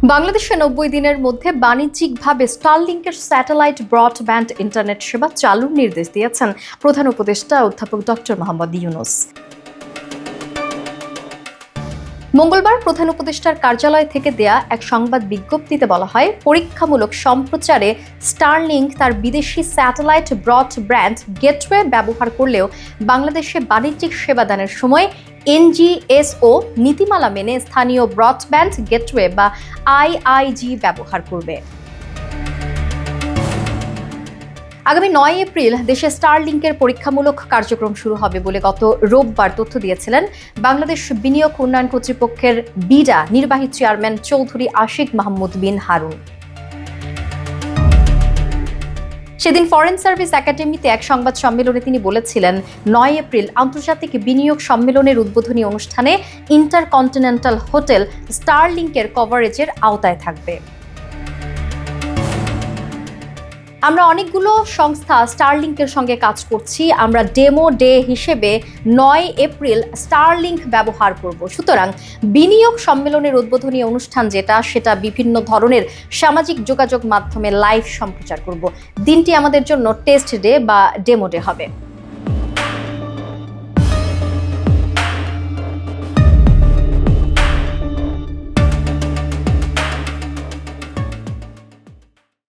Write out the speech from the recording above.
বাংলাদেশে ৯০ দিনের মধ্যে বাণিজ্যিকভাবে স্টারলিংকের স্যাটেলাইট ব্রডব্যান্ড ইন্টারনেট সেবা চালুর নির্দেশ দিয়েছেন প্রধান উপদেষ্টা অধ্যাপক ডক্টর মোহাম্মদ ইউনূস। মঙ্গলবার প্রধান উপদেষ্টার কার্যালয় থেকে দেয়া এক সংবাদ বিজ্ঞপ্তিতে বলা হয়, পরীক্ষামূলক সম্প্রচারে স্টারলিংক তার বিদেশি স্যাটেলাইট ব্রডব্যান্ড গেটওয়ে ব্যবহার করলেও বাংলাদেশে বাণিজ্যিক সেবাদানের সময় এনজিএসও নীতিমালা মেনে স্থানীয় ব্রডব্যান্ড গেটওয়ে বা আইআইজি ব্যবহার করবে। আগামী ৯ এপ্রিল দেশে স্টারলিংকের পরীক্ষামূলক কার্যক্রম শুরু হবে বলে গত রোববার তথ্য দিয়েছিলেন বাংলাদেশ বিনিয়োগ উন্নয়ন কর্তৃপক্ষের বিডা নির্বাহী চেয়ারম্যান চৌধুরী আশিক মাহমুদ বিন হারুন। সেদিন ফরেন সার্ভিস একাডেমিতে এক সংবাদ সম্মেলনে তিনি বলেছিলেন, ৯ এপ্রিল আন্তর্জাতিক বিনিয়োগ সম্মেলনের উদ্বোধনী অনুষ্ঠানে ইন্টারকন্টিনেন্টাল হোটেল স্টারলিংকের কভারেজের আওতায় থাকবে। আমরা অনেকগুলো সংস্থা স্টারলিংকের সঙ্গে কাজ করছি। আমরা ডেমো ডে হিসেবে ৯ এপ্রিল স্টারলিংক ব্যবহার করব। সুতরাং বিনিয়োগ সম্মেলনের উদ্বোধনী অনুষ্ঠান সেটা বিভিন্ন ধরনের সামাজিক যোগাযোগ মাধ্যমে লাইভ সম্প্রচার করব। দিনটি আমাদের জন্য টেস্ট ডে বা ডেমো ডে হবে।